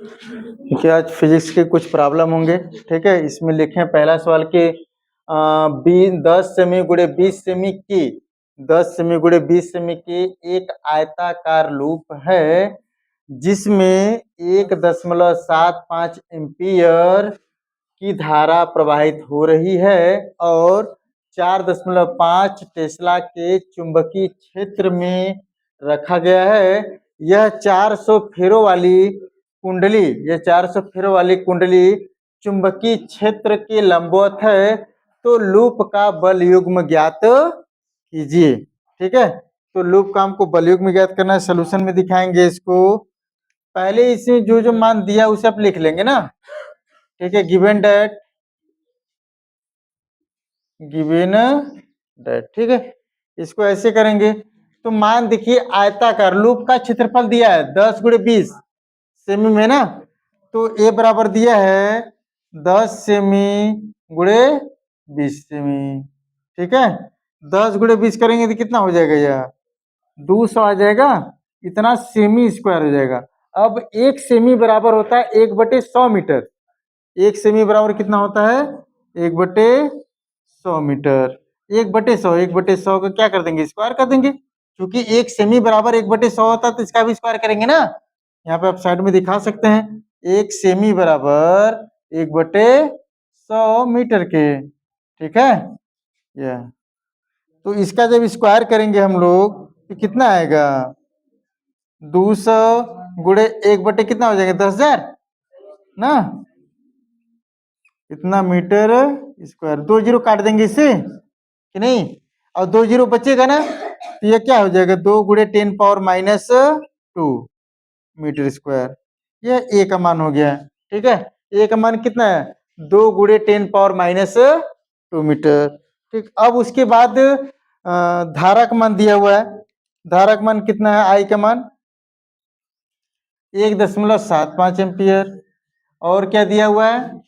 देखिए आज फिजिक्स के कुछ प्रॉब्लम होंगे। ठीक है, इसमें लिखे पहला सवाल के 10 सेमी गुणे 20 सेमी की 10 सेमी गुणे 20 सेमी की एक आयताकार लूप है जिसमें 1.75 एम्पियर की धारा प्रवाहित हो रही है और 4.5 टेस्ला के चुंबकीय क्षेत्र में रखा गया है। यह 400 फेरों वाली कुंडली चुंबकीय क्षेत्र के लंबवत है, तो लूप का बल युग्म ज्ञात कीजिए। ठीक है, तो लूप का हमको बल युग्म ज्ञात करना है। सोल्यूशन में दिखाएंगे इसको। पहले इसमें जो जो मान दिया उसे आप लिख लेंगे ना। ठीक है, गिवन दैट ठीक है, इसको ऐसे करेंगे तो मान देखिए आयताकार लूप का क्षेत्रफल दिया है 10 गुणे 20 सेमी में ना, तो ए बराबर दिया है 10 सेमी गुणे 20 सेमी। ठीक है, 10 गुणे 20 करेंगे तो कितना हो जाएगा, यह 200 आ जाएगा, इतना सेमी स्क्वायर हो जाएगा। अब एक सेमी बराबर होता है 1/100 मीटर। एक सेमी बराबर कितना होता है 1/100 मीटर। 1/100 को क्या कर देंगे, स्क्वायर कर देंगे, क्योंकि एक सेमी बराबर 1/100 होता है तो इसका भी स्क्वायर करेंगे ना। यहाँ पे आप साइड में दिखा सकते हैं, एक सेमी बराबर 1/100 मीटर के। ठीक है, यह तो इसका जब स्क्वायर करेंगे हम लोग तो कितना आएगा, 200 गुणे 1/, कितना हो जाएगा 10,000 ना, इतना मीटर स्क्वायर। 2 जीरो काट देंगे इससे कि नहीं, और 2 जीरो बचेगा ना, तो ये क्या हो जाएगा 2 गुणे 10⁻⁻2 मीटर स्क्वायर। यह ए का मान हो गया। ठीक है, ए का मान कितना है 2 गुणे 10⁻⁻2 मीटर। ठीक, अब उसके बाद धारा का मान दिया हुआ है। धारा का मान कितना है, आई का मान 1.75 एम्पियर, और क्या दिया हुआ है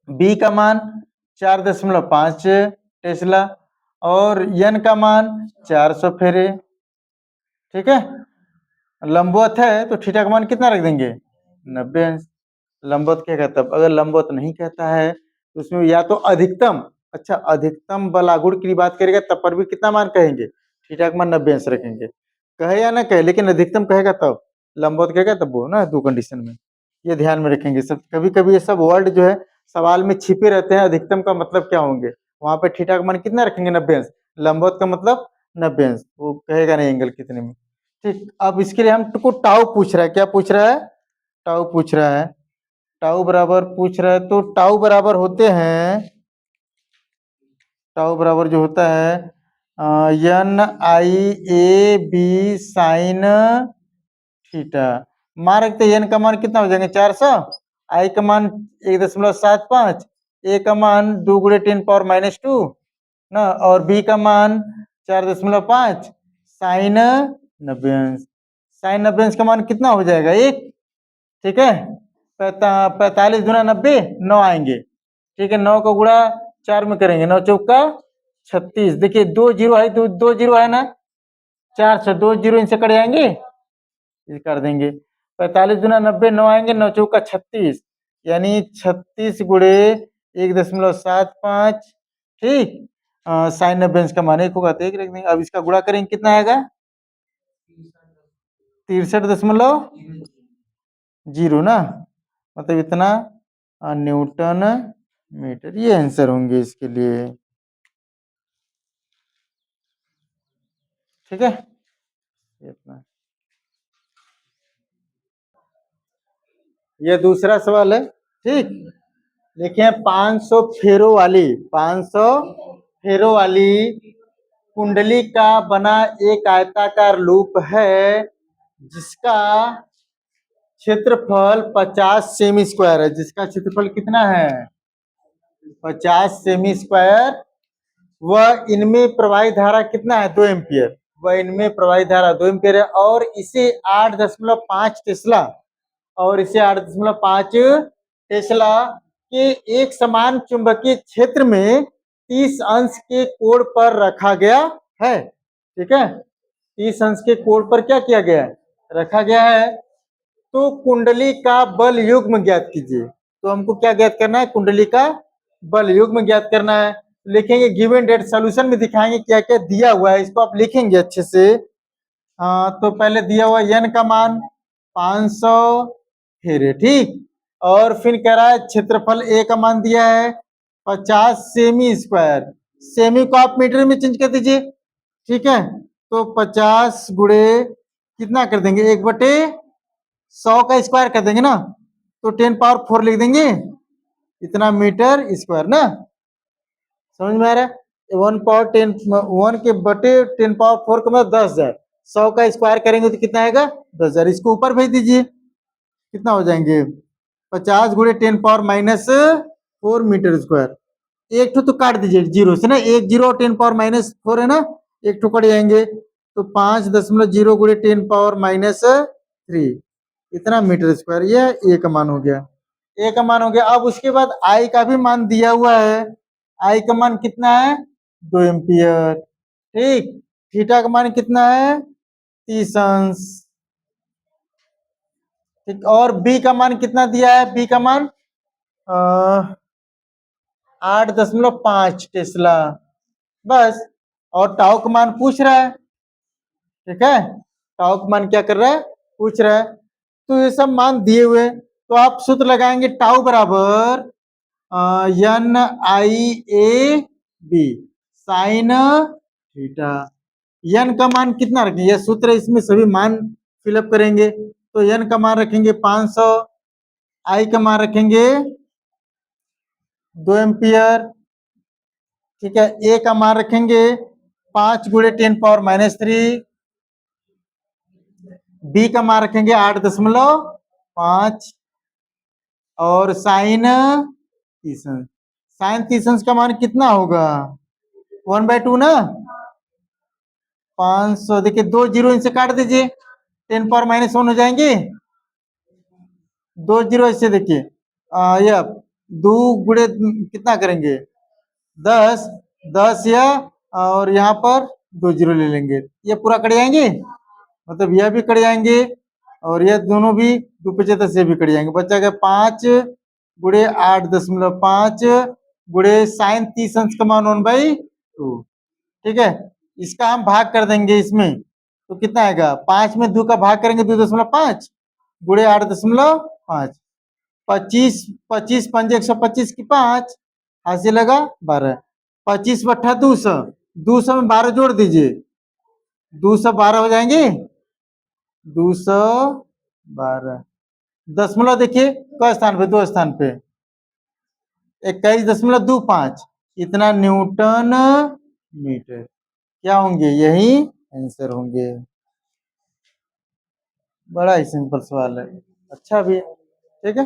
बी का मान 4.5 टेस्ला, और एन का मान 400 फेरे। ठीक है, लंबवत है तो थीटा का मान कितना रख देंगे 90 अंश। लंबवत क्या कहता है, अगर लंबवत नहीं कहता है तो उसमें या तो अधिकतम, अच्छा अधिकतम बल आघूर्ण की बात करेगा तब पर भी कितना मान कहेंगे, थीटा का मान 90 अंश रखेंगे। कहे या ना कहे, लेकिन अधिकतम कहेगा तब, लंबवत कहेगा तब वो ना, दो कंडीशन में ये ध्यान में रखेंगे सब। कभी कभी ये सब वर्ड जो है सवाल में छिपे रहते हैं, अधिकतम का मतलब क्या होंगे, वहां पे थीटा का मान कितना रखेंगे 90 अंश, लंबवत का मतलब 90 अंश, वो कहेगा नहीं एंगल कितने में। ठीक, अब इसके लिए हमको टाउ पूछ रहा है, क्या पूछ रहा है, टाउ पूछ रहा है। टाउ बराबर पूछ रहा है, तो टाउ बराबर होते हैं, टाउ बराबर जो होता है NIAB साइन थीटा। मान रखते हैं एन का मान कितना हो जाएगा 400, आई का मान 1.75, ए का मान 2 गुणे 10⁻⁻2 ना, और बी का मान 4.5 साइन 90 अंश। साइन 90 अंश का मान कितना हो जाएगा 1। ठीक है, 45 गुना 90 9 आएंगे। ठीक है, 9 को गुणा 4 में करेंगे, 9 चौका 36। देखिए 2 जीरो है, 2 जीरो है ना, 400 2 जीरो इनसे कट जाएंगे, ये कर देंगे। 45 गुना 90 9 आएंगे, 9 चौका 36, यानी 36 गुणे 1.75। ठीक, साइन 90 अंश का मान 1 होगा तो 1 रख देंगे। अब इसका गुणा करेंगे कितना आएगा 63.0 ना, मतलब इतना न्यूटन मीटर। ये आंसर होंगे इसके लिए। ठीक है, इतना। ये दूसरा सवाल है। ठीक, देखिए 500 फेरों वाली कुंडली का बना एक आयताकार लूप है जिसका क्षेत्रफल 50 सेमी स्क्वायर है। जिसका क्षेत्रफल कितना है 50 सेमी स्क्वायर। वह इनमें प्रवाहित धारा कितना है 2 एम्पियर। वह इनमें प्रवाहित धारा 2 एम्पियर है, और इसे 8.5 टेस्ला, और इसे 8.5 टेस्ला के एक समान चुंबकीय क्षेत्र में 30 अंश के कोण पर रखा गया है। ठीक है, 30 अंश के कोण पर क्या किया गया है, रखा गया है। तो कुंडली का बल युग्म ज्ञात कीजिए। तो हमको क्या ज्ञात करना है? कुंडली का बल युग्म ज्ञात करना है। लिखेंगे गिवन डेट, सोल्यूशन में दिखाएंगे क्या क्या दिया हुआ है, इसको आप लिखेंगे अच्छे से। तो पहले दिया हुआ n का मान 500 फेरे, ठीक। और फिर कह रहा है क्षेत्रफल a का मान दिया है 50 सेमी स्क्वायर। सेमी को आप मीटर में चेंज कर दीजिए, ठीक है। तो 50 गुणे कितना कर देंगे? 1/100 का स्क्वायर कर देंगे ना, तो 10 पावर 4 लिख देंगे, इतना मीटर स्क्वायर ना। समझ में आ रहा है? 1/10, 1 के बटे 10 पावर 4 का मतलब 10,000। 100 का स्क्वायर करेंगे तो कितना आएगा? 10,000। इसको ऊपर भेज दीजिए, कितना हो जाएंगे? 50 गुणे 10 पावर-4 मीटर स्क्वायर। एक तो काट दीजिए जीरो से ना, 1 जीरो 10 पावर-4 है ना, एक कट जाएंगे। तो 5.0 गुणे 10 पावर-3, इतना मीटर स्क्वायर। ये ए का मान हो गया, ए का मान हो गया। अब उसके बाद आई का भी मान दिया हुआ है। आई का मान कितना है? 2 एम्पियर, ठीक। थीटा का मान कितना है? 30 अंश, ठीक। और बी का मान कितना दिया है? बी का मान 8.5 टेस्ला, बस। और टाउ का मान पूछ रहा है, ठीक है। टाउ का मान क्या कर रहा है? पूछ रहा है। तो ये सब मान दिए हुए, तो आप सूत्र लगाएंगे टाउ बराबर N I A B sine theta. N का मान कितना रखेंगे? यह सूत्र है, इसमें सभी मान फिलअप करेंगे। तो एन का मान रखेंगे 500, आई का मान रखेंगे 2 एम्पियर, ठीक है। ए का मान रखेंगे 5 गुणे 10 पावर-3, बी का मान रखेंगे 8.5, और साइन 30 अंश। साइन 30 अंश का मान कितना होगा? 1/2 ना। 500, देखिए 2 जीरो इनसे काट दीजिए, 10 पावर-1 हो जाएंगे। 2 जीरो ऐसे देखिए, ये 2 गुणे कितना करेंगे? 10, 10 या, और यहाँ पर 2 जीरो ले लेंगे, ये पूरा कट जाएंगे, मतलब यह भी कट जाएंगे, और यह दोनों भी 2 × 5 ये भी कट जाएंगे। बचा 5 गुणे 8.5 गुणे साइन 30 अंश का मान 1/2, ठीक है। इसका हम भाग कर देंगे इसमें, तो कितना आएगा? 5 में 2 का भाग करेंगे 2.5 गुणे 8.5, 25, 25 पंजे 125 की 5, हासिल लगा 12। 25 बट्ठा 200, 200 में 12 जोड़ दीजिए, 212 हो जाएंगे। 212 दशमलव देखिए क स्थान पे, 2 स्थान पे 21.25, इतना न्यूटन मीटर। क्या होंगे? यही आंसर होंगे। बड़ा ही सिंपल सवाल है, अच्छा भी है, ठीक है।